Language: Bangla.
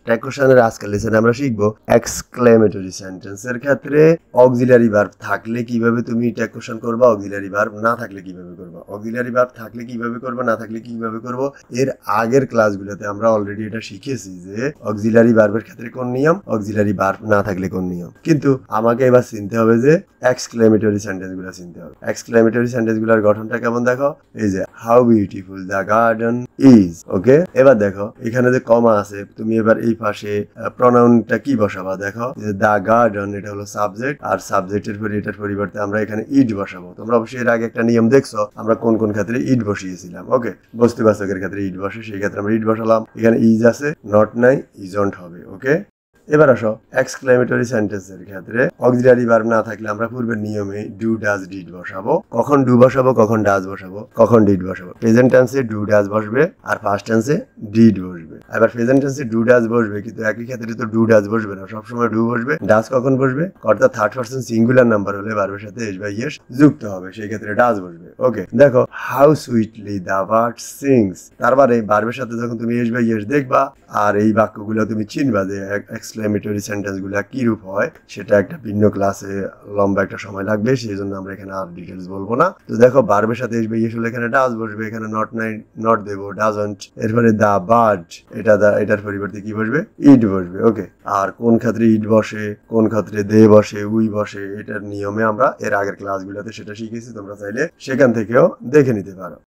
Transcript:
ট্যাগ কোশ্চেনের আজকের লেসনে আমরা শিখবো এক্সক্লেমেটরি সেন্টেন্সের ক্ষেত্রে অক্সিলারি ভার্ব থাকলে কিভাবে তুমি ট্যাগ কোশ্চেন করবা, অক্সিলারি ভার্ব না থাকলে কিভাবে করবা, অক্সিলারি ভার্ব থাকলে কিভাবে করবা, না থাকলে কিভাবে করবো। এর আগের ক্লাসগুলোতে আমরা অলরেডি এটা শিখেছি যে অক্সিলারি ভার্বের ক্ষেত্রে কোন নিয়ম, অক্সিলারি ভার্ব না থাকলে কোন নিয়ম। কিন্তু আমাকে এবার চিনতে হবে যে এক্সক্লেমেটরি সেন্টেন্স গুলো চিনতে হবে। এক্সক্লেমেটরি সেন্টেন্স গুলোর গঠনটা কেমন দেখো, এই যে how beautiful the garden is. Okay, এবার দেখো এখানে যে কমা আছে, তুমি এবার এই পাশে প্রনাউনটা কি বসাবা, দেখো যে দ্য গার্ডেন এটা হলো সাবজেক্ট, আর সাবজেক্টের পরে এটার পরিবর্তে আমরা এখানে ইট বসাবো। তোমরা অবশ্যই এর আগে একটা নিয়ম দেখছো, আমরা কোন কোন ক্ষেত্রে ইট বসিয়েছিলাম। ওকে, বস্তুবাচকের ক্ষেত্রে ইট বসে, সেই ক্ষেত্রে আমরা ইট বসালাম। এখানে ইজ আছে, নট নাই, ইজন্ট হবে। ওকে, এবার আসো এক্সক্লেমেটরি সেন্টেন্সের ক্ষেত্রে অক্সিলারি ভার্ব না থাকলে আমরা পূর্বের নিয়মে ডু ডাজ ডিড বসাবো। কখন ডু বসাবো, কখন ডাজ বসাবো, কখন ডিড বসাবো। প্রেজেন্ট টেন্সে ডু ডাজ বসবে আর পাস্ট টেন্সে ডিড বসবে। এবার প্রেজেন্ট টেন্সে ডু ডাজ বসবে, কিন্তু একই ক্ষেত্রে তো ডু ডাজ বসবে না, সবসময় ডু বসবে। ডাজ কখন বসবে, অর্থাৎ থার্ড পারসন সিঙ্গুলার নাম্বার হলে ভার্বের সাথে এস বা ইয়েস যুক্ত হবে, সেই ক্ষেত্রে ডাজ বসবে। ওকে, দেখো how sweetly the bird sings, তারপরে ভার্বের সাথে যখন তুমি এস বা ইয়েস দেখবা আর এই বাক্যগুলো তুমি চিনবা যে এক্সক্লেমেটরি সেন্টেন্স গুলা কি রূপ হয়, সেটা একটা ভিন্ন ক্লাসে লম্বা একটা সময় লাগবে, সেই জন্য আমরা এখানে আর ডিটেলস বলবো না। তো দেখো ভার্বের সাথে এসবে ইয়েস হলে এখানে ডাজ বসবে, এখানে নট নাই নট দেবো, ডাজন্ট। এরপরে দা বার্ড, এটার পরিবর্তে কি বসবে, ইট বসবে। ওকে, আর কোন ক্ষেত্রে ইট বসে, কোন ক্ষেত্রে দে বসে, উই বসে, এটার নিয়মে আমরা এর আগের ক্লাসগুলোতে সেটা শিখেছি, তোমরা চাইলে সেখান থেকেও দেখে নিতে পারো।